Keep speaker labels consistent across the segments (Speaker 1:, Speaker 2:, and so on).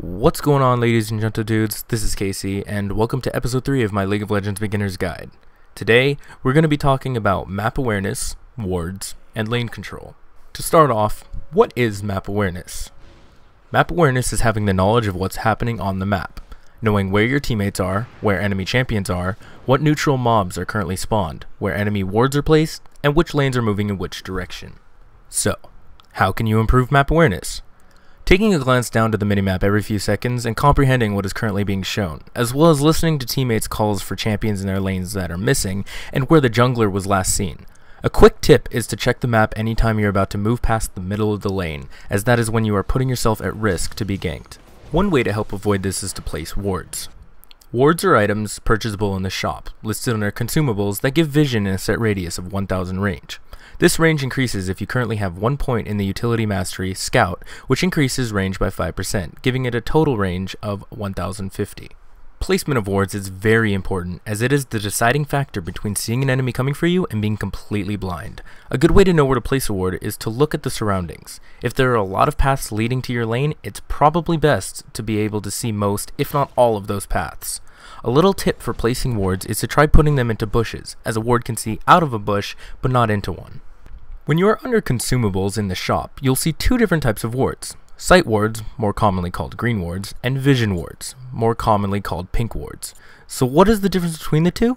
Speaker 1: What's going on, ladies and gentle dudes? This is Casey, and welcome to episode 3 of my League of Legends Beginner's Guide. Today, we're going to be talking about map awareness, wards, and lane control. To start off, what is map awareness? Map awareness is having the knowledge of what's happening on the map, knowing where your teammates are, where enemy champions are, what neutral mobs are currently spawned, where enemy wards are placed, and which lanes are moving in which direction. So, how can you improve map awareness? Taking a glance down to the minimap every few seconds and comprehending what is currently being shown, as well as listening to teammates' calls for champions in their lanes that are missing and where the jungler was last seen. A quick tip is to check the map anytime you're about to move past the middle of the lane, as that is when you are putting yourself at risk to be ganked. One way to help avoid this is to place wards. Wards are items purchasable in the shop, listed under consumables that give vision in a set radius of 1000 range. This range increases if you currently have 1 point in the utility mastery, Scout, which increases range by 5%, giving it a total range of 1050. Placement of wards is very important, as it is the deciding factor between seeing an enemy coming for you and being completely blind. A good way to know where to place a ward is to look at the surroundings. If there are a lot of paths leading to your lane, it's probably best to be able to see most, if not all, of those paths. A little tip for placing wards is to try putting them into bushes, as a ward can see out of a bush, but not into one. When you are under consumables in the shop, you'll see two different types of wards. Sight wards, more commonly called green wards, and vision wards, more commonly called pink wards. So what is the difference between the two?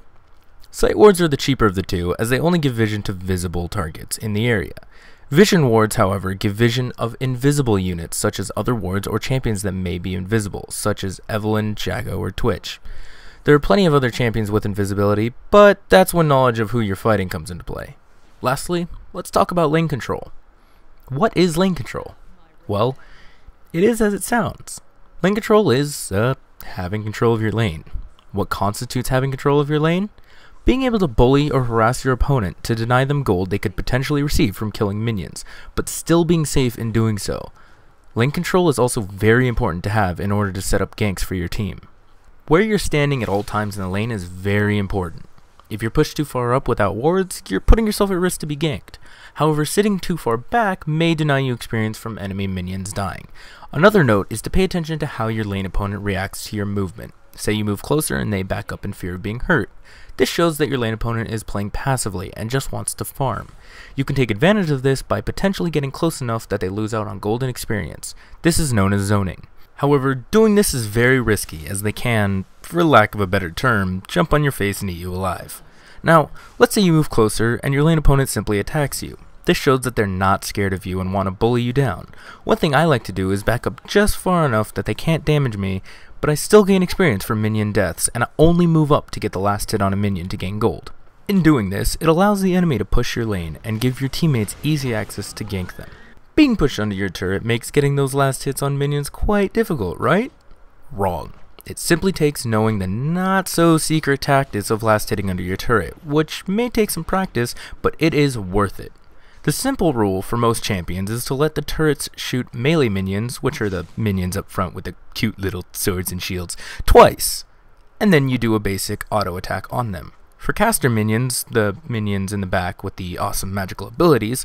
Speaker 1: Sight wards are the cheaper of the two, as they only give vision to visible targets in the area. Vision wards, however, give vision of invisible units, such as other wards or champions that may be invisible, such as Evelynn, Jago, or Twitch. There are plenty of other champions with invisibility, but that's when knowledge of who you're fighting comes into play. Lastly, let's talk about lane control. What is lane control? Well, it is as it sounds. Lane control is, having control of your lane. What constitutes having control of your lane? Being able to bully or harass your opponent to deny them gold they could potentially receive from killing minions, but still being safe in doing so. Lane control is also very important to have in order to set up ganks for your team. Where you're standing at all times in the lane is very important. If you're pushed too far up without wards, you're putting yourself at risk to be ganked. However, sitting too far back may deny you experience from enemy minions dying. Another note is to pay attention to how your lane opponent reacts to your movement. Say you move closer and they back up in fear of being hurt. This shows that your lane opponent is playing passively and just wants to farm. You can take advantage of this by potentially getting close enough that they lose out on golden experience. This is known as zoning. However, doing this is very risky, as they can, for lack of a better term, jump on your face and eat you alive. Now, let's say you move closer and your lane opponent simply attacks you. This shows that they're not scared of you and want to bully you down. One thing I like to do is back up just far enough that they can't damage me, but I still gain experience from minion deaths, and I only move up to get the last hit on a minion to gain gold. In doing this, it allows the enemy to push your lane and give your teammates easy access to gank them. Being pushed under your turret makes getting those last hits on minions quite difficult, right? Wrong. It simply takes knowing the not-so-secret tactics of last hitting under your turret, which may take some practice, but it is worth it. The simple rule for most champions is to let the turrets shoot melee minions, which are the minions up front with the cute little swords and shields, twice, and then you do a basic auto attack on them. For caster minions, the minions in the back with the awesome magical abilities,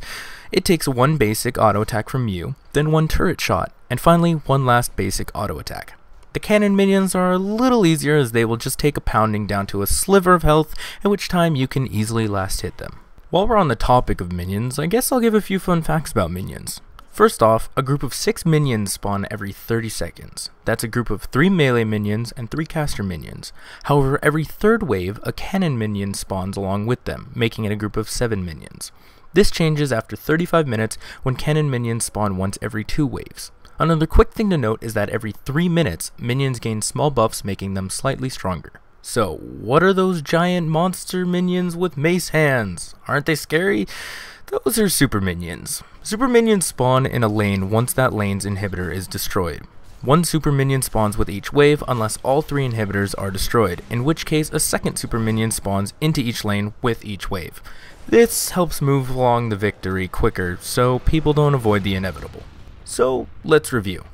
Speaker 1: it takes one basic auto attack from you, then one turret shot, and finally one last basic auto attack. The cannon minions are a little easier, as they will just take a pounding down to a sliver of health, at which time you can easily last hit them. While we're on the topic of minions, I guess I'll give a few fun facts about minions. First off, a group of 6 minions spawn every 30 seconds. That's a group of 3 melee minions and 3 caster minions. However, every third wave, a cannon minion spawns along with them, making it a group of 7 minions. This changes after 35 minutes when cannon minions spawn once every 2 waves. Another quick thing to note is that every 3 minutes, minions gain small buffs, making them slightly stronger. So, what are those giant monster minions with mace hands? Aren't they scary? Those are super minions. Super minions spawn in a lane once that lane's inhibitor is destroyed. One super minion spawns with each wave unless all 3 inhibitors are destroyed, in which case a second super minion spawns into each lane with each wave. This helps move along the victory quicker, so people don't avoid the inevitable. So, let's review.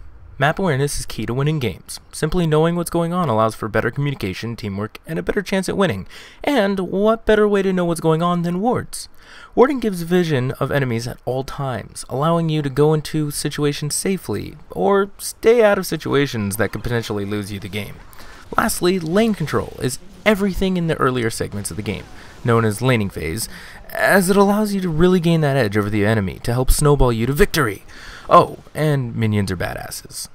Speaker 1: Map awareness is key to winning games. Simply knowing what's going on allows for better communication, teamwork, and a better chance at winning. And what better way to know what's going on than wards? Warding gives vision of enemies at all times, allowing you to go into situations safely, or stay out of situations that could potentially lose you the game. Lastly, lane control is everything in the earlier segments of the game, known as laning phase, as it allows you to really gain that edge over the enemy to help snowball you to victory. Oh, and minions are badasses.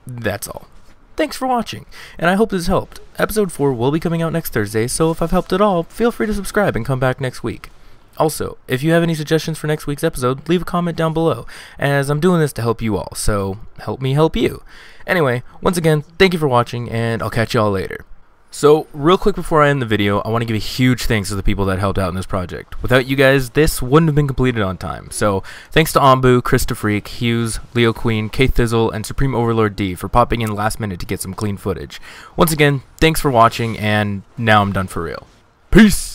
Speaker 1: That's all. Thanks for watching, and I hope this helped. Episode 4 will be coming out next Thursday, so if I've helped at all, feel free to subscribe and come back next week. Also, if you have any suggestions for next week's episode, leave a comment down below, as I'm doing this to help you all, so help me help you. Anyway, once again, thank you for watching, and I'll catch y'all later. So, real quick before I end the video, I want to give a huge thanks to the people that helped out in this project. Without you guys, this wouldn't have been completed on time. So, thanks to Ombu, Krista Freak, Hughes, Leo Queen, Kate Thizzle, and Supreme Overlord D for popping in last minute to get some clean footage. Once again, thanks for watching, and now I'm done for real. Peace!